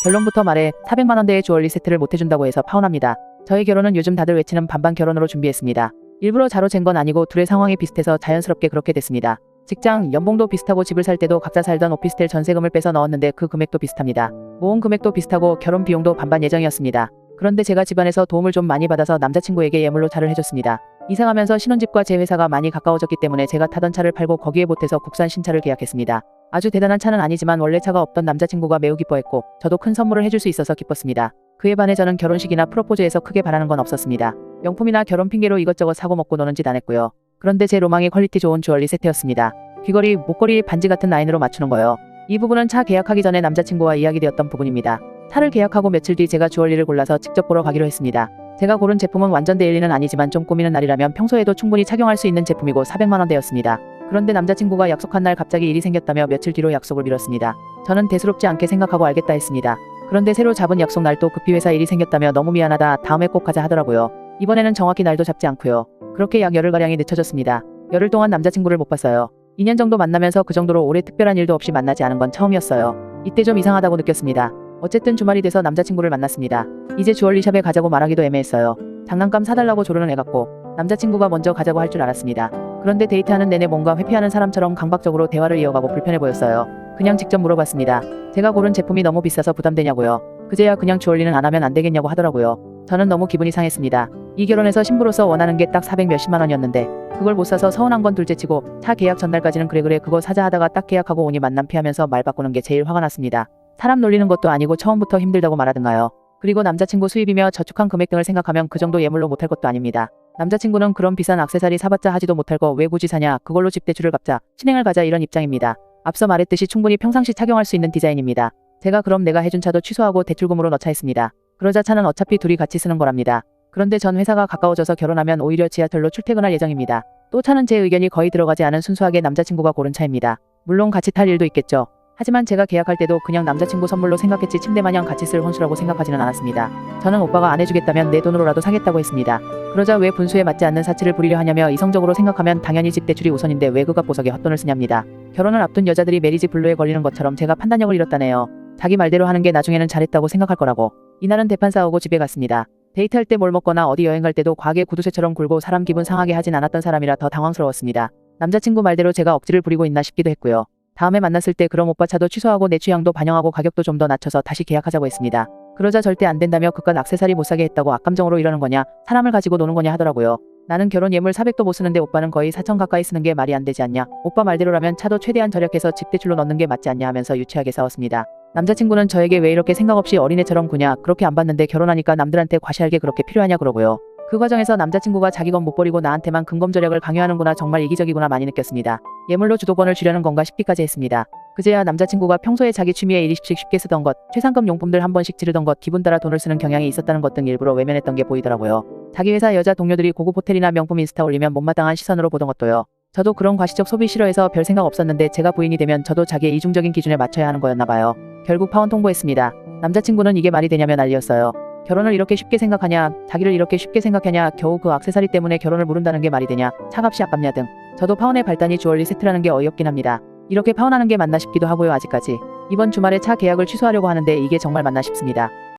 결론부터 말해 400만원대의 주얼리 세트를 못해준다고 해서 파혼합니다. 저희 결혼은 요즘 다들 외치는 반반 결혼으로 준비했습니다. 일부러 자로 잰 건 아니고 둘의 상황이 비슷해서 자연스럽게 그렇게 됐습니다. 직장, 연봉도 비슷하고 집을 살 때도 각자 살던 오피스텔 전세금을 빼서 넣었는데 그 금액도 비슷합니다. 모은 금액도 비슷하고 결혼 비용도 반반 예정이었습니다. 그런데 제가 집안에서 도움을 좀 많이 받아서 남자친구에게 예물로 차를 해줬습니다. 이사가면서 신혼집과 제 회사가 많이 가까워졌기 때문에 제가 타던 차를 팔고 거기에 보태서 국산 신차를 계약했습니다. 아주 대단한 차는 아니지만 원래 차가 없던 남자친구가 매우 기뻐했고 저도 큰 선물을 해줄 수 있어서 기뻤습니다. 그에 반해 저는 결혼식이나 프로포즈에서 크게 바라는 건 없었습니다. 명품이나 결혼 핑계로 이것저것 사고 먹고 노는 짓 안 했고요. 그런데 제 로망이 퀄리티 좋은 주얼리 세트였습니다. 귀걸이, 목걸이, 반지 같은 라인으로 맞추는 거요. 이 부분은 차 계약하기 전에 남자친구와 이야기되었던 부분입니다. 차를 계약하고 며칠 뒤 제가 주얼리를 골라서 직접 보러 가기로 했습니다. 제가 고른 제품은 완전 데일리는 아니지만 좀 꾸미는 날이라면 평소에도 충분히 착용할 수 있는 제품이고 400만원대였습니다. 그런데 남자친구가 약속한 날 갑자기 일이 생겼다며 며칠 뒤로 약속을 미뤘습니다. 저는 대수롭지 않게 생각하고 알겠다 했습니다. 그런데 새로 잡은 약속 날도 급히 회사 일이 생겼다며 너무 미안하다, 다음에 꼭 가자 하더라고요. 이번에는 정확히 날도 잡지 않고요. 그렇게 약 열흘가량이 늦춰졌습니다. 열흘 동안 남자친구를 못 봤어요. 2년 정도 만나면서 그 정도로 오래 특별한 일도 없이 만나지 않은 건 처음이었어요. 이때 좀 이상하다고 느꼈습니다. 어쨌든 주말이 돼서 남자친구를 만났습니다. 이제 주얼리샵에 가자고 말하기도 애매했어요. 장난감 사달라고 조르는 애 같고 남자친구가 먼저 가자고 할 줄 알았습니다. 그런데 데이트하는 내내 뭔가 회피하는 사람처럼 강박적으로 대화를 이어가고 불편해 보였어요. 그냥 직접 물어봤습니다. 제가 고른 제품이 너무 비싸서 부담되냐고요. 그제야 그냥 주얼리는 안 하면 안 되겠냐고 하더라고요. 저는 너무 기분이 상했습니다. 이 결혼에서 신부로서 원하는 게 딱 400 몇십만 원이었는데 그걸 못 사서 서운한 건 둘째치고 차 계약 전날까지는 그래 그거 사자 하다가 딱 계약하고 오니 만남 피하면서 말 바꾸는 게 제일 화가 났습니다. 사람 놀리는 것도 아니고 처음부터 힘들다고 말하든가요. 그리고 남자친구 수입이며 저축한 금액 등을 생각하면 그 정도 예물로 못할 것도 아닙니다. 남자친구는 그런 비싼 액세서리 사봤자 하지도 못할 거 왜 굳이 사냐, 그걸로 집 대출을 갚자, 신행을 가자 이런 입장입니다. 앞서 말했듯이 충분히 평상시 착용할 수 있는 디자인입니다. 제가 그럼 내가 해준 차도 취소하고 대출금으로 넣자 했습니다. 그러자 차는 어차피 둘이 같이 쓰는 거랍니다. 그런데 전 회사가 가까워져서 결혼하면 오히려 지하철로 출퇴근할 예정입니다. 또 차는 제 의견이 거의 들어가지 않은 순수하게 남자친구가 고른 차입니다. 물론 같이 탈 일도 있겠죠. 하지만 제가 계약할 때도 그냥 남자친구 선물로 생각했지 침대마냥 같이 쓸 혼수라고 생각하지는 않았습니다. 저는 오빠가 안 해주겠다면 내 돈으로라도 사겠다고 했습니다. 그러자 왜 분수에 맞지 않는 사치를 부리려 하냐며 이성적으로 생각하면 당연히 집 대출이 우선인데 왜 그깟 보석에 헛돈을 쓰냐입니다. 결혼을 앞둔 여자들이 메리지 블루에 걸리는 것처럼 제가 판단력을 잃었다네요. 자기 말대로 하는 게 나중에는 잘했다고 생각할 거라고. 이날은 대판 싸우고 집에 갔습니다. 데이트할 때 뭘 먹거나 어디 여행 갈 때도 과하게 구두쇠처럼 굴고 사람 기분 상하게 하진 않았던 사람이라 더 당황스러웠습니다. 남자친구 말대로 제가 억지를 부리고 있나 싶기도 했고요. 다음에 만났을 때 그럼 오빠 차도 취소하고 내 취향도 반영하고 가격도 좀 더 낮춰서 다시 계약하자고 했습니다. 그러자 절대 안 된다며 그깟 액세서리 못 사게 했다고 악감정으로 이러는 거냐, 사람을 가지고 노는 거냐 하더라고요. 나는 결혼 예물 400도 못 쓰는데 오빠는 거의 4천 가까이 쓰는 게 말이 안 되지 않냐, 오빠 말대로라면 차도 최대한 절약해서 집 대출로 넣는 게 맞지 않냐 하면서 유치하게 싸웠습니다. 남자친구는 저에게 왜 이렇게 생각 없이 어린애처럼 구냐, 그렇게 안 받는데 결혼하니까 남들한테 과시할 게 그렇게 필요하냐 그러고요. 그 과정에서 남자친구가 자기 건 못 버리고 나한테만 근검 절약을 강요하는구나, 정말 이기적이구나 많이 느꼈습니다. 예물로 주도권을 주려는 건가 싶기까지 했습니다. 그제야 남자친구가 평소에 자기 취미에 1, 20씩 쉽게 쓰던 것, 최상급 용품들 한 번씩 지르던 것, 기분 따라 돈을 쓰는 경향이 있었다는 것 등 일부러 외면했던 게 보이더라고요. 자기 회사 여자 동료들이 고급 호텔이나 명품 인스타 올리면 못마땅한 시선으로 보던 것도요. 저도 그런 과시적 소비 싫어해서 별 생각 없었는데 제가 부인이 되면 저도 자기의 이중적인 기준에 맞춰야 하는 거였나봐요. 결국 파혼 통보했습니다. 남자친구는 이게 말이 되냐며 난리였어요. 결혼을 이렇게 쉽게 생각하냐, 자기를 이렇게 쉽게 생각하냐, 겨우 그 액세서리 때문에 결혼을 무른다는 게 말이 되냐, 차값이 아깝냐 등. 저도 파혼의 발단이 주얼리 세트라는 게 어이없긴 합니다. 이렇게 파혼하는 게 맞나 싶기도 하고요. 아직까지 이번 주말에 차 계약을 취소하려고 하는데 이게 정말 맞나 싶습니다.